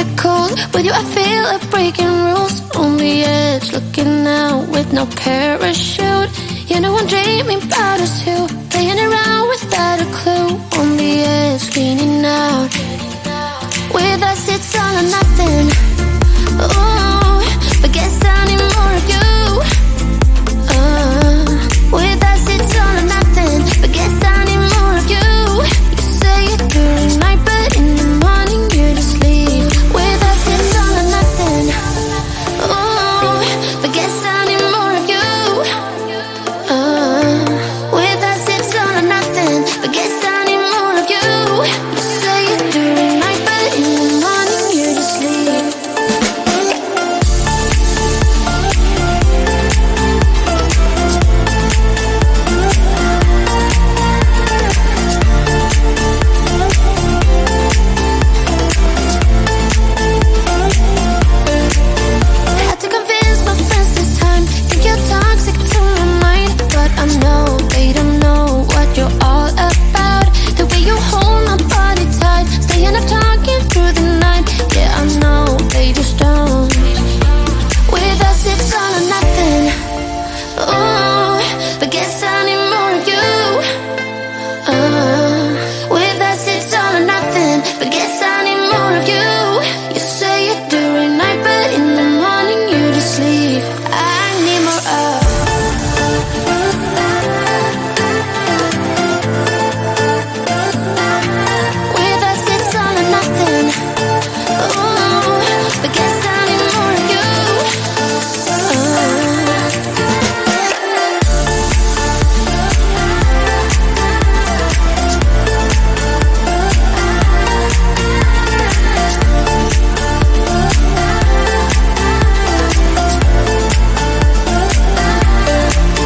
it cold. With you I feel like breaking rules. On the edge, looking out with no parachute. You know I'm dreaming about us two, playing around without a clue. On the edge, leaning out. With us it's all or nothing. Ooh, but guess I need more of you. With us it's all or nothing, but guess I need more of you. You say it during night, but in the morning you just leave. With us it's all or nothing. Ooh, but guess I need more of you. With us it's all or nothing, but guess I need more of you. You say it during night, but in the morning you just leave. Had to convince my friends this time. Think you're toxic to my mind, but I know they don't know what you're all about. The way you hold my body tight, staying up talking through the night. Yeah, I know they just don't. With us it's all or nothing. Ooh, but guess I need more of you. With us it's all or nothing, but guess I need more of you. You say it during night, but in the morning you just leave. I need more of. With us it's all or nothing. Ooh, but guess I need more of you.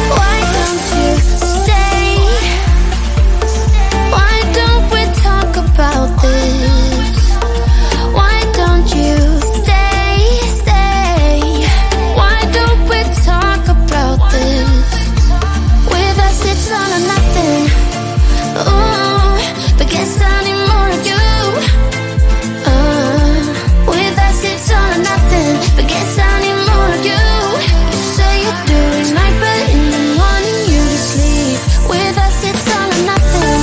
Why don't you stay? Why don't we talk about this? Why don't you stay? Why don't we talk about this? With us it's all or nothing. Ooh, but guess I need more of you. With us it's all or nothing, but guess I need more of you. You say it during night, but in the morning you just leave. With us it's all or nothing.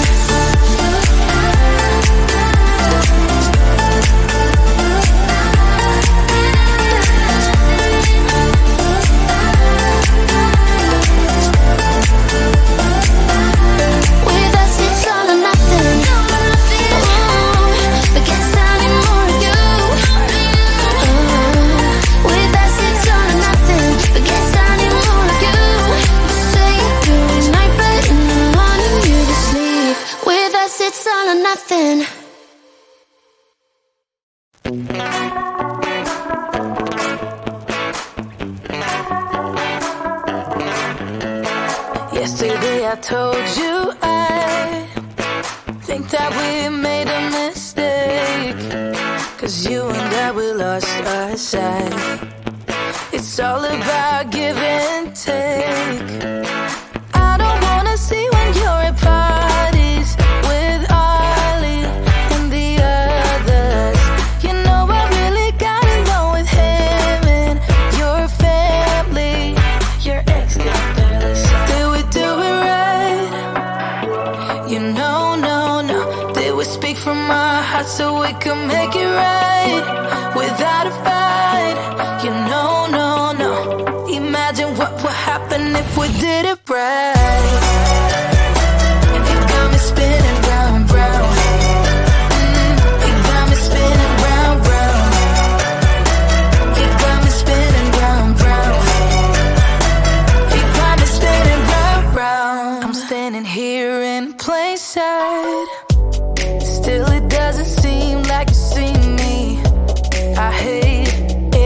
With us it's all or nothing. Ooh, but guess I need more of you. With us it's all or nothing, but guess I need more of you. You say it during night, but in the morning you just leave. With us it's all or nothing. Yesterday I told you I think that we made a mistake, 'cause you and I, we lost our sight. It's all about give and take. I don't wanna see when you're at parties with Ollie and the others. You know I really gotta know with him and your family. Your ex got barely said. Did we do it right? You know, no. Did we speak from our hearts so we can make it right without a fight? You know, no. Imagine what would happen if we did it right. You got me spinning round, round. You got me spinning round, round. You got me spinning round, round. You got me spinning round, round. I'm standing here in plain sight. Still it doesn't seem like you see me. I hate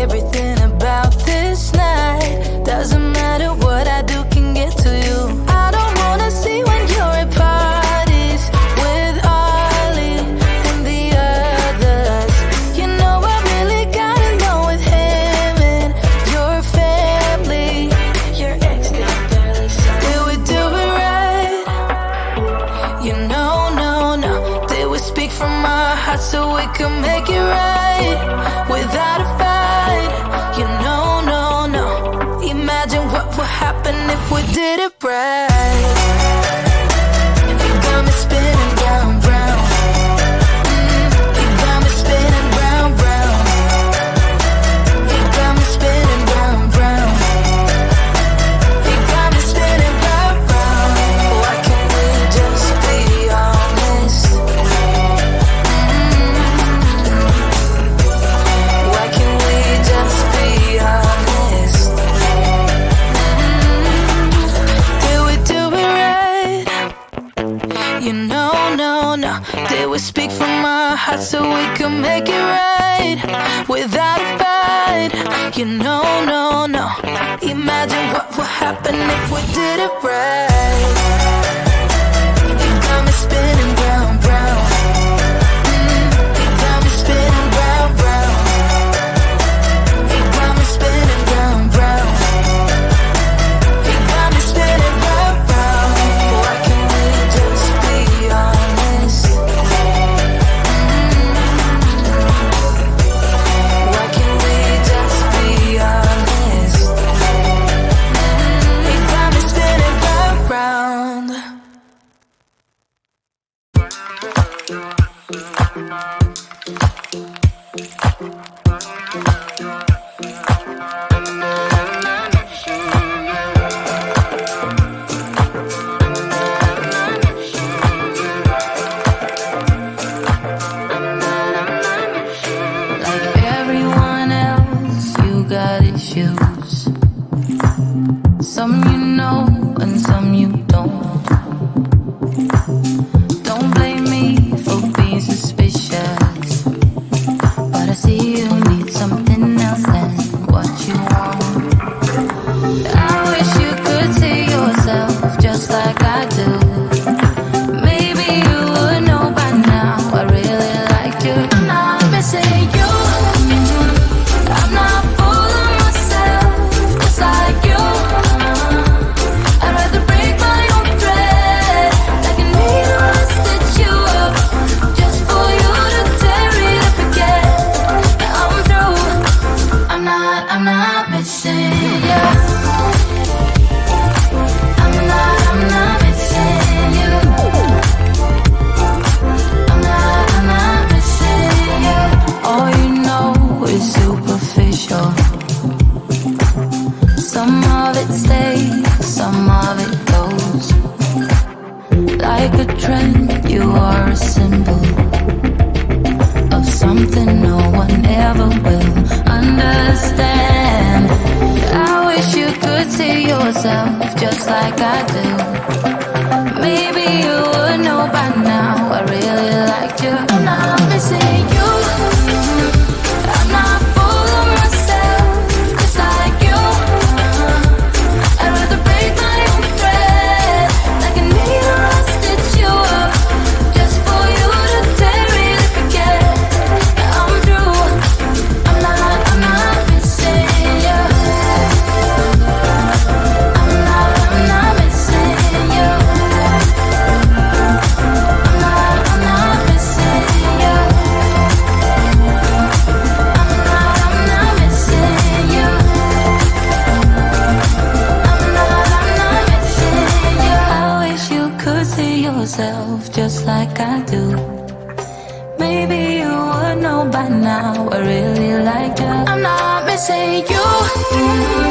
everything about this night. Doesn't matter what I do can get to you. I don't wanna see when you're at parties with Ollie and the others. You know I really gotta know with him and your family. Your ex got barely said. Did we do it right? You know, no. Did we speak from our hearts so we can make it right? right without a fight. You know, no, no. Imagine what would happen if we did it right. You got me spinning round, round. You got me spinning round, round. You got me spinning round, round. You got me spinning round, round. Why can't we just be honest? Why can't we just be honest? Did we do it right? You know, no, no. Did we speak from our hearts so we could make it right without a fight? You know, no, no. Imagine what would happen if we did it right. You got me spinning round, round. You got me spinning round, round. You got me spinning round, round. You got me spinning round, round. Why can't we just be honest? Why can't we just be honest? You got me spinning round, round. Like everyone else, you got issues. Some you know and some you don't. Don't blame me for being suspicious, but I see you need something else than what you want. I wish you could see yourself just like I do. Maybe you would know by now I really liked you. I'm not missing you. I'm not fooling myself just like you. I'd rather break my own thread like a needle and stitch you up just for you to tear it up again. Now I'm through. I'm not missing you. I'm not missing you. I'm not missing you. All you know is superficial. Some of it stays, some of it goes. Like a trend, you are a symbol of something no one ever will understand. I wish you could see yourself just like I do. Maybe you would know by now I really liked you. I'm not missing you. I'm not fooling myself just like you. I'd rather break my own thread like a needle and stitch you up just for you to tear it up again. Now I'm through. I'm not missing you. I'm not missing you. I'm not missing you. I'm not missing you. I'm not missing you. I wish you could see yourself just like I do. Maybe you would know by now I really liked you. I'm not missing you.